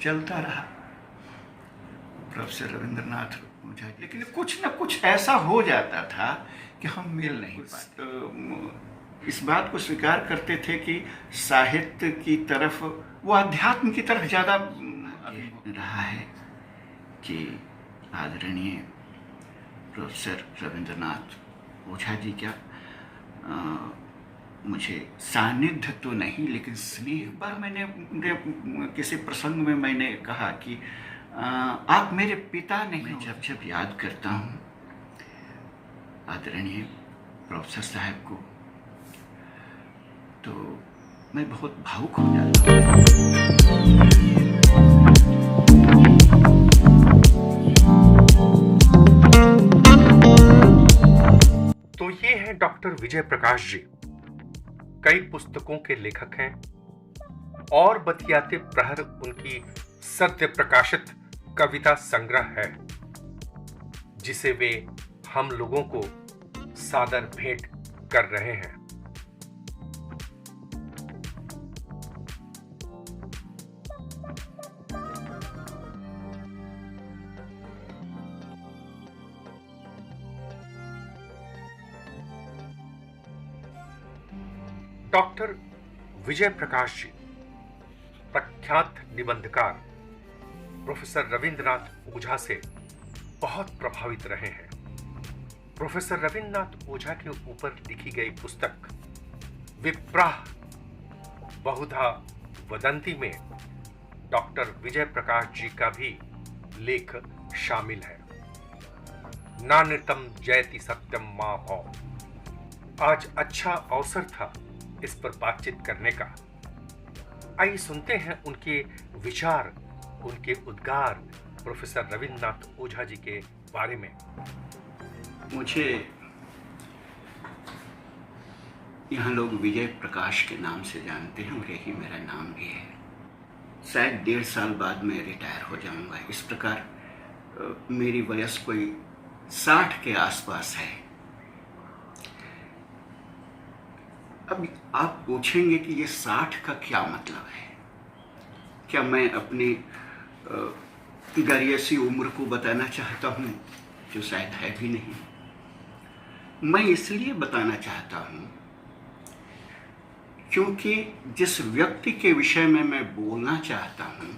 चलता रहा प्रोफेसर रविंद्रनाथ ओझा जी, लेकिन कुछ न कुछ ऐसा हो जाता था कि हम मिल नहीं पाते। इस बात को स्वीकार करते थे कि साहित्य की तरफ, वो अध्यात्म की तरफ ज़्यादा रहा है कि आदरणीय प्रोफेसर रविंद्रनाथ ओझा जी क्या मुझे सानिध्य तो नहीं लेकिन स्नेह। एक बार मैंने किसी प्रसंग में मैंने कहा कि आप मेरे पिता नहीं। मैं जब जब याद करता हूँ आदरणीय प्रोफेसर साहब को तो मैं बहुत भावुक हो जाता हूँ। तो ये हैं डॉक्टर विजय प्रकाश जी। कई पुस्तकों के लेखक हैं और बतियाते प्रहर उनकी सद्य प्रकाशित कविता संग्रह है जिसे वे हम लोगों को सादर भेंट कर रहे हैं। डॉक्टर विजय प्रकाश जी प्रख्यात निबंधकार प्रोफेसर रविंद्रनाथ ओझा से बहुत प्रभावित रहे हैं। प्रोफेसर रविंद्रनाथ ओझा के ऊपर लिखी गई पुस्तक विप्राह बहुधा वदंती में डॉक्टर विजय प्रकाश जी का भी लेख शामिल है। नान्यतम जयति सत्यम मां भव। आज अच्छा अवसर था इस पर बातचीत करने का। आइए सुनते हैं उनके विचार, उनके उद्गार प्रोफेसर रविंद्रनाथ ओझा जी के बारे में। मुझे यहाँ लोग विजय प्रकाश के नाम से जानते हैं और यही मेरा नाम भी है। शायद 1.5 साल बाद मैं रिटायर हो जाऊंगा। इस प्रकार मेरी वयस कोई 60 के आसपास है। अब आप पूछेंगे कि ये 60 का क्या मतलब है? क्या मैं अपनी गरियसी उम्र को बताना चाहता हूँ, जो शायद है भी नहीं। मैं इसलिए बताना चाहता हूँ क्योंकि जिस व्यक्ति के विषय में मैं बोलना चाहता हूँ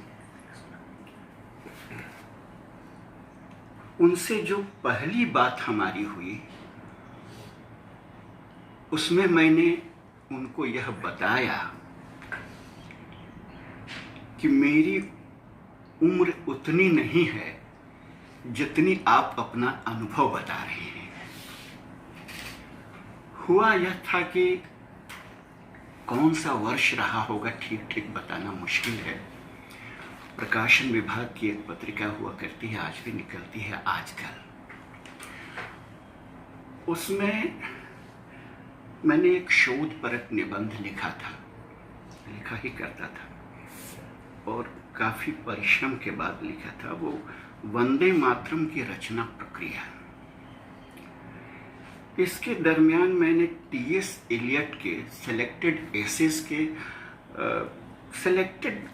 उनसे जो पहली बात हमारी हुई उसमें मैंने उनको यह बताया कि मेरी उम्र उतनी नहीं है जितनी आप अपना अनुभव बता रहे हैं। हुआ यह था कि कौन सा वर्ष रहा होगा ठीक ठीक बताना मुश्किल है। प्रकाशन विभाग की एक पत्रिका हुआ करती है, आज भी निकलती है आजकल। उसमें मैंने एक शोधपरक निबंध लिखा ही करता था और काफी परिश्रम के बाद लिखा था। वो वंदे मातरम की रचना प्रक्रिया। इसके दरमियान मैंने टी.एस. एलियट के सेलेक्टेड एसेस के सेलेक्टेड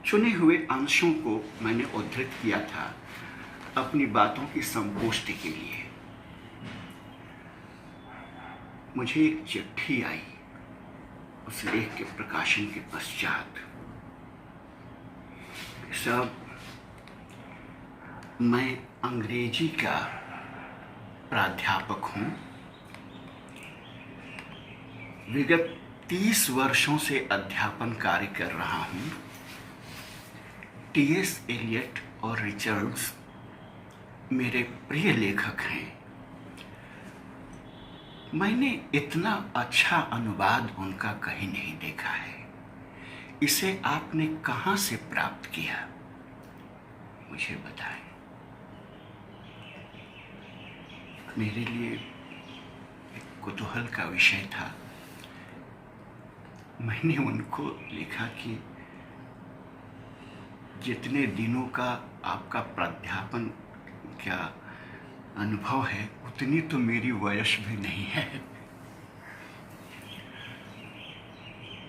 चुने हुए अंशों को मैंने उद्धृत किया था अपनी बातों की संपुष्टि के लिए। मुझे एक चिट्ठी आई उस लेख के प्रकाशन के पश्चात। साहब, मैं अंग्रेजी का प्राध्यापक हूं। विगत 30 वर्षों से अध्यापन कार्य कर रहा हूं। टी.एस. एलियट और रिचर्ड्स मेरे प्रिय लेखक हैं। मैंने इतना अच्छा अनुवाद उनका कहीं नहीं देखा है। इसे आपने कहां से प्राप्त किया, मुझे बताएं। मेरे लिए एक कुतूहल का विषय था। मैंने उनको लिखा कि जितने दिनों का आपका प्राध्यापन क्या अनुभव है उतनी तो मेरी वयस भी नहीं है।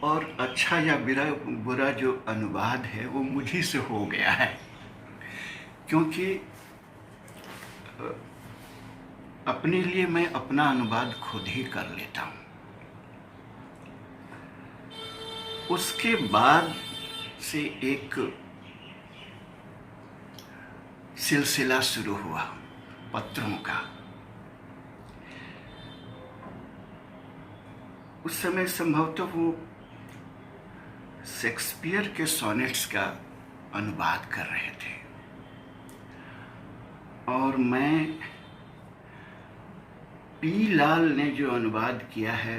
और अच्छा या बुरा बुरा जो अनुवाद है वो मुझी से हो गया है, क्योंकि अपने लिए मैं अपना अनुवाद खुद ही कर लेता हूँ। उसके बाद से एक सिलसिला शुरू हुआ पत्रों का। उस समय संभवतः वो शेक्सपियर के सोनेट्स का अनुवाद कर रहे थे और मैं पी लाल ने जो अनुवाद किया है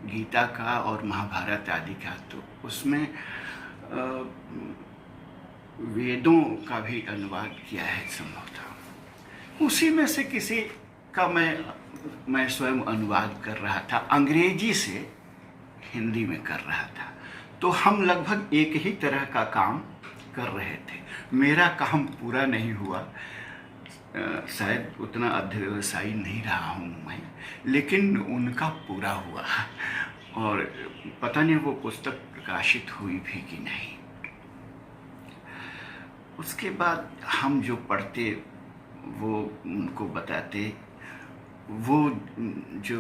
गीता का और महाभारत आदि का, तो उसमें वेदों का भी अनुवाद किया है संभवतः। उसी में से किसी का मैं स्वयं अनुवाद कर रहा था, अंग्रेजी से हिंदी में कर रहा था। तो हम लगभग एक ही तरह का काम कर रहे थे। मेरा काम पूरा नहीं हुआ, शायद उतना अध्यवसायी नहीं रहा हूँ मैं, लेकिन उनका पूरा हुआ और पता नहीं वो पुस्तक प्रकाशित हुई भी कि नहीं। उसके बाद हम जो पढ़ते वो उनको बताते, वो जो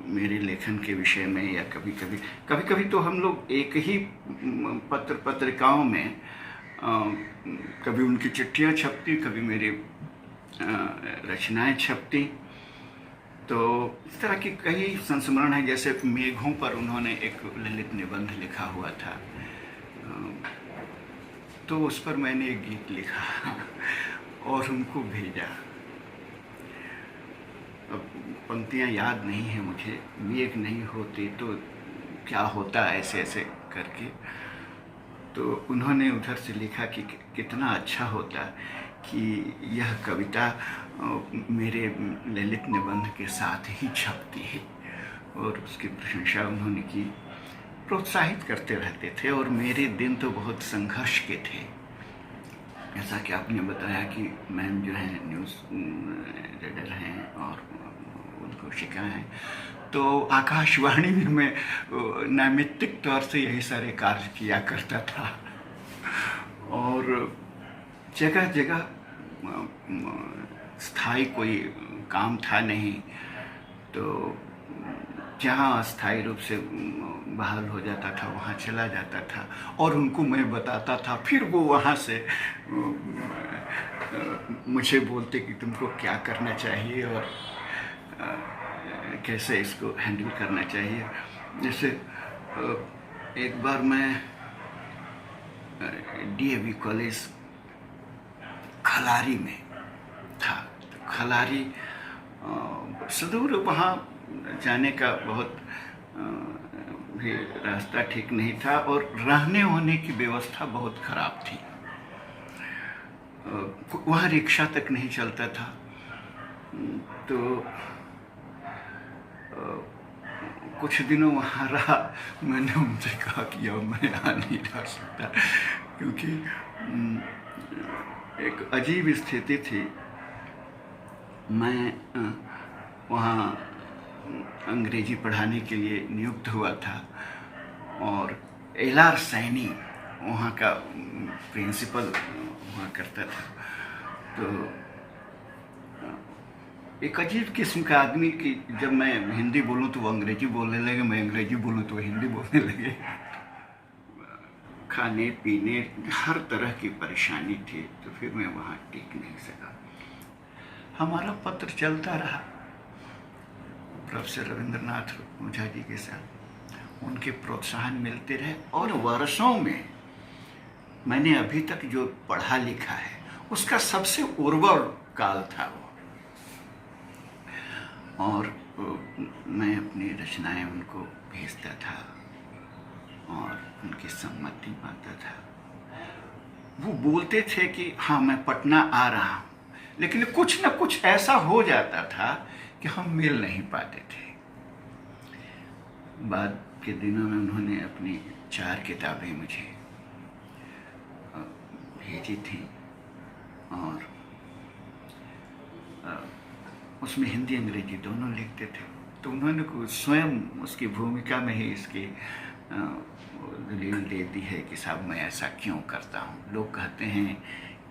मेरे लेखन के विषय में या कभी कभी तो हम लोग एक ही पत्रिकाओं में कभी उनकी चिट्ठियाँ छपती, कभी मेरे रचनाएं छपती। तो इस तरह की कई संस्मरण हैं। जैसे मेघों पर उन्होंने एक ललित निबंध लिखा हुआ था, तो उस पर मैंने एक गीत लिखा और उनको भेजा। अब पंक्तियाँ याद नहीं है मुझे, मेघ नहीं होते तो क्या होता ऐसे ऐसे करके। तो उन्होंने उधर से लिखा कि कितना अच्छा होता कि यह कविता मेरे ललित निबंध के साथ ही छपती है, और उसकी प्रशंसा उन्होंने की। प्रोत्साहित करते रहते थे और मेरे दिन तो बहुत संघर्ष के थे। जैसा कि आपने बताया कि मैम जो है न्यूज़ रीडर हैं और उनको शिका है, तो आकाशवाणी में मैं नैमित्तिक तौर से यही सारे कार्य किया करता था और जगह जगह स्थायी कोई काम था नहीं, तो जहाँ अस्थायी रूप से बहाल हो जाता था वहाँ चला जाता था और उनको मैं बताता था। फिर वो वहाँ से मुझे बोलते कि तुमको क्या करना चाहिए और कैसे इसको हैंडल करना चाहिए। जैसे एक बार मैं डीएवी कॉलेज खलारी में था। खलारी सुदूर, वहाँ जाने का बहुत भी रास्ता ठीक नहीं था और रहने होने की व्यवस्था बहुत खराब थी। वहाँ रिक्शा तक नहीं चलता था। तो कुछ दिनों वहाँ रहा। मैंने उनसे कहा कि अब मैं आ नहीं रह सकता, क्योंकि एक अजीब स्थिति थी। मैं वहाँ अंग्रेजी पढ़ाने के लिए नियुक्त हुआ था और एलआर सैनी वहाँ का प्रिंसिपल हुआ करता था। तो एक अजीब किस्म का आदमी की, जब मैं हिंदी बोलूँ तो वो अंग्रेजी बोलने लगे, मैं अंग्रेजी बोलूँ तो हिंदी बोलने लगे। खाने पीने हर तरह की परेशानी थी, तो फिर मैं वहाँ टिक नहीं सका। हमारा पत्र चलता रहा प्रोफेसर रविंद्रनाथ ओझा जी के साथ। उनके प्रोत्साहन मिलते रहे और वर्षों में मैंने अभी तक जो पढ़ा लिखा है उसका सबसे उर्वर काल था वो। और मैं अपनी रचनाएं उनको भेजता था और उनकी सम्मति पाता था। वो बोलते थे कि हाँ मैं पटना आ रहा हूँ, लेकिन कुछ न कुछ ऐसा हो जाता था कि हम मिल नहीं पाते थे। बाद के दिनों में उन्होंने अपनी 4 किताबें मुझे भेजी थी और उसमें हिंदी अंग्रेजी दोनों लिखते थे। तो उन्होंने स्वयं उसकी भूमिका में ही इसकी दलील दे दी है कि साहब मैं ऐसा क्यों करता हूँ। लोग कहते हैं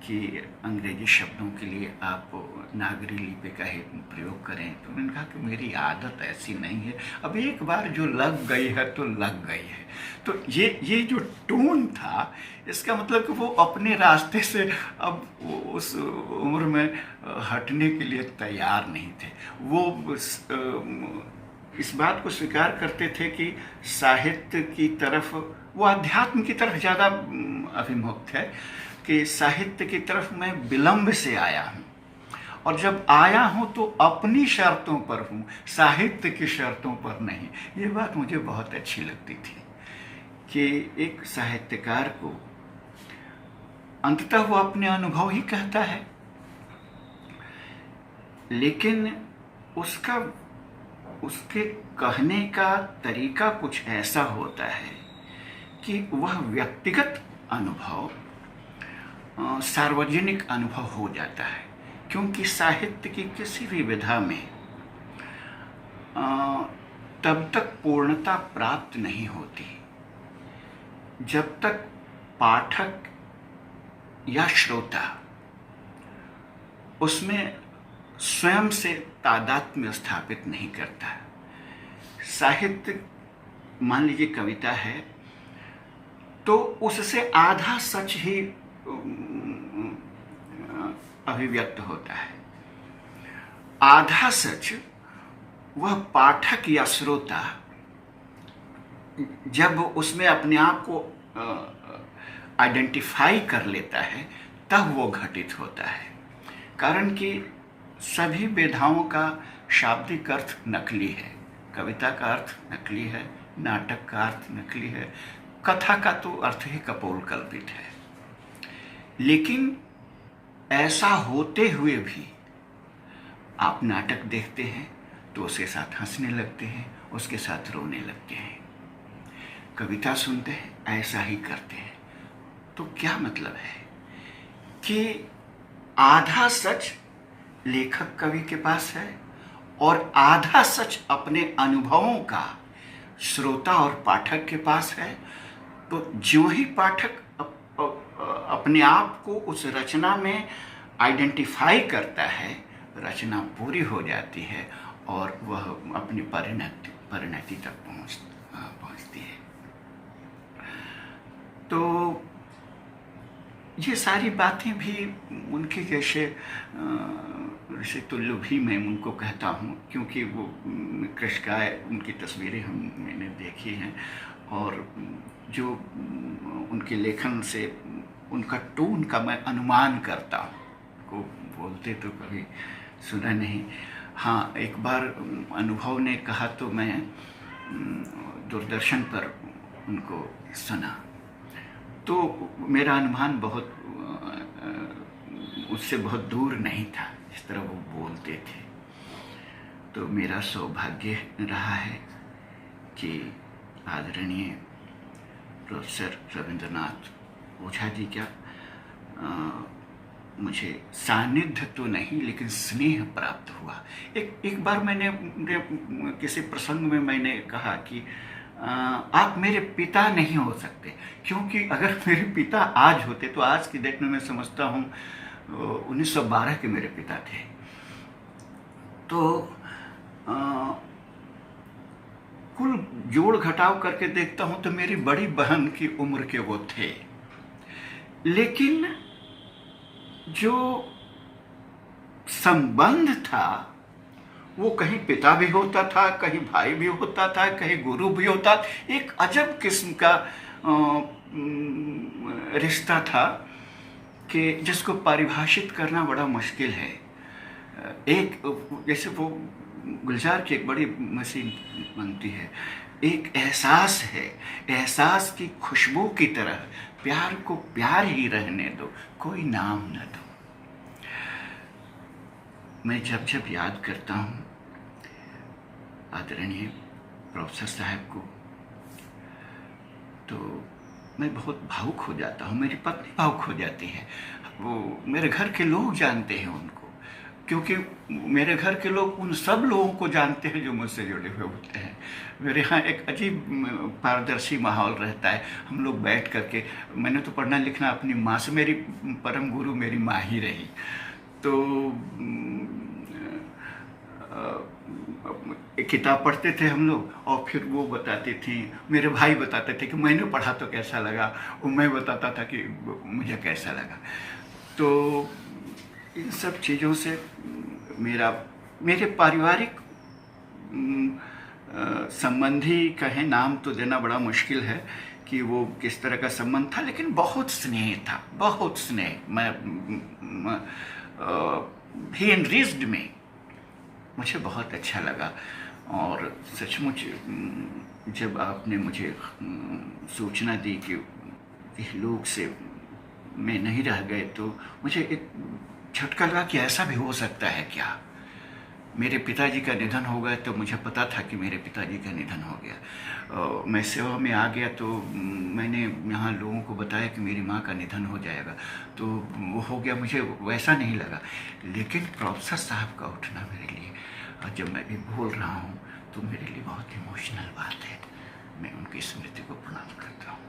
कि अंग्रेजी शब्दों के लिए आप नागरी लिपि का ही प्रयोग करें, तो मैंने कहा कि मेरी आदत ऐसी नहीं है, अब एक बार जो लग गई है तो लग गई है। तो ये जो टोन था, इसका मतलब कि वो अपने रास्ते से अब उस उम्र में हटने के लिए तैयार नहीं थे। वो इस बात को स्वीकार करते थे कि साहित्य की तरफ, वो अध्यात्म की तरफ ज़्यादा अभिमुख है कि साहित्य की तरफ मैं विलंब से आया हूँ, और जब आया हूँ तो अपनी शर्तों पर हूँ, साहित्य की शर्तों पर नहीं। ये बात मुझे बहुत अच्छी लगती थी कि एक साहित्यकार को अंततः वो अपने अनुभव ही कहता है, लेकिन उसके कहने का तरीका कुछ ऐसा होता है कि वह व्यक्तिगत अनुभव सार्वजनिक अनुभव हो जाता है। क्योंकि साहित्य की किसी भी विधा में तब तक पूर्णता प्राप्त नहीं होती जब तक पाठक या श्रोता उसमें स्वयं से तादात्म्य स्थापित नहीं करता। साहित्य, मान लीजिए कविता है, तो उससे आधा सच ही अभिव्यक्त होता है। आधा सच वह पाठक या श्रोता जब उसमें अपने आप को आइडेंटिफाई कर लेता है तब वो घटित होता है। कारण कि सभी विधाओं का शाब्दिक अर्थ नकली है। कविता का अर्थ नकली है, नाटक का अर्थ नकली है, कथा का तो अर्थ ही कपोल कल्पित है। लेकिन ऐसा होते हुए भी आप नाटक देखते हैं तो उसके साथ हंसने लगते हैं, उसके साथ रोने लगते हैं। कविता सुनते हैं, ऐसा ही करते हैं। तो क्या मतलब है कि आधा सच लेखक कवि के पास है और आधा सच अपने अनुभवों का श्रोता और पाठक के पास है। तो ज्यों ही पाठक अपने आप को उस रचना में आइडेंटिफाई करता है, रचना पूरी हो जाती है और वह अपनी परिणति तक पहुंचती है। तो ये सारी बातें भी उनके जैसे ऋषि तुल्य भी मैं उनको कहता हूँ, क्योंकि वो कृष्णकाय उनकी तस्वीरें मैंने देखी हैं और जो उनके लेखन से उनका टोन का मैं अनुमान करता हूँ। को बोलते तो कभी सुना नहीं। हाँ, एक बार अनुभव ने कहा तो मैं दूरदर्शन पर उनको सुना, तो मेरा अनुमान बहुत उससे बहुत दूर नहीं था जिस तरह वो बोलते थे। तो मेरा सौभाग्य रहा है कि आदरणीय प्रोफेसर रविंद्रनाथ ओझा जी का मुझे सानिध्य तो नहीं लेकिन स्नेह प्राप्त हुआ। एक बार मैंने किसी प्रसंग में मैंने कहा कि आप मेरे पिता नहीं हो सकते, क्योंकि अगर मेरे पिता आज होते तो आज की डेट में मैं समझता हूँ 1912 के मेरे पिता थे। तो कुल जोड़ घटाव करके देखता हूँ तो मेरी बड़ी बहन की उम्र के वो थे, लेकिन जो संबंध था वो कहीं पिता भी होता था, कहीं भाई भी होता था, कहीं गुरु भी होता था। एक अजब किस्म का रिश्ता था कि जिसको परिभाषित करना बड़ा मुश्किल है। एक जैसे वो गुलजार की एक बड़ी मशीन बनती है, एक एहसास है, एहसास की खुशबू की तरह प्यार को प्यार ही रहने दो, कोई नाम न दो। मैं जब जब याद करता हूँ आदरणीय प्रोफेसर साहब को, तो मैं बहुत भावुक हो जाता हूँ। मेरी पत्नी भावुक हो जाती है, वो मेरे घर के लोग जानते हैं उनको, क्योंकि मेरे घर के लोग उन सब लोगों को जानते हैं जो मुझसे जुड़े हुए होते हैं। मेरे यहाँ एक अजीब पारदर्शी माहौल रहता है। हम लोग बैठ करके, मैंने तो पढ़ना लिखना अपनी माँ से, मेरी परम गुरु मेरी माँ ही रही। तो एक किताब पढ़ते थे हम लोग और फिर वो बताती थी, मेरे भाई बताते थे कि मैंने पढ़ा तो कैसा लगा, और मैं बताता था कि मुझे कैसा लगा। तो इन सब चीज़ों से मेरे पारिवारिक संबंधी कहें, नाम तो देना बड़ा मुश्किल है कि वो किस तरह का संबंध था, लेकिन बहुत स्नेह था, बहुत स्नेह। मैं ही एनरिच्ड में, मुझे बहुत अच्छा लगा। और सचमुच जब आपने मुझे सूचना दी कि लोग से मैं नहीं रह गए, तो मुझे एक झटका लगा कि ऐसा भी हो सकता है क्या। मेरे पिताजी का निधन हो गया तो मुझे पता था कि मेरे पिताजी का निधन हो गया। मैं सेवा में आ गया तो मैंने यहाँ लोगों को बताया कि मेरी माँ का निधन हो जाएगा, तो वो हो गया। मुझे वैसा नहीं लगा, लेकिन प्रोफेसर साहब का उठना मेरे लिए, और जब मैं भी बोल रहा हूँ तो मेरे लिए बहुत इमोशनल बात है। मैं उनकी स्मृति को प्रणाम करता हूँ।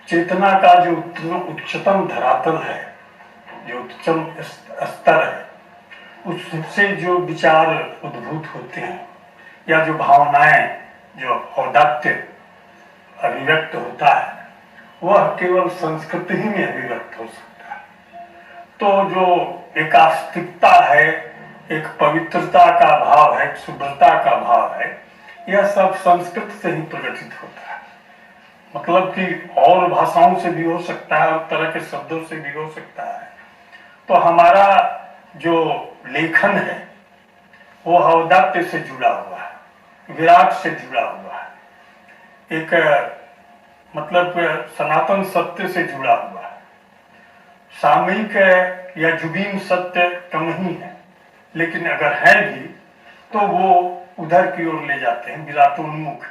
चेतना का जो उच्चतम धरातल है, जो उच्चतम स्तर है, उससे जो विचार उद्भूत होते हैं या जो भावनाएं, जो औदात्य अभिव्यक्त होता है, वह केवल संस्कृत ही में अभिव्यक्त हो सकता है। तो जो एक आस्तिकता है, एक पवित्रता का भाव है, एक शुभ्रता का भाव है, यह सब संस्कृत से ही प्रकटित होता है। मतलब कि और भाषाओं से भी हो सकता है, और तरह के शब्दों से भी हो सकता है। तो हमारा जो लेखन है वो औदात्य से जुड़ा हुआ है, विराट से जुड़ा हुआ है, एक मतलब सनातन सत्य से जुड़ा हुआ है। सामयिक या जुबीन सत्य कम ही है, लेकिन अगर है भी तो वो उधर की ओर ले जाते हैं, विराटोन्मुख।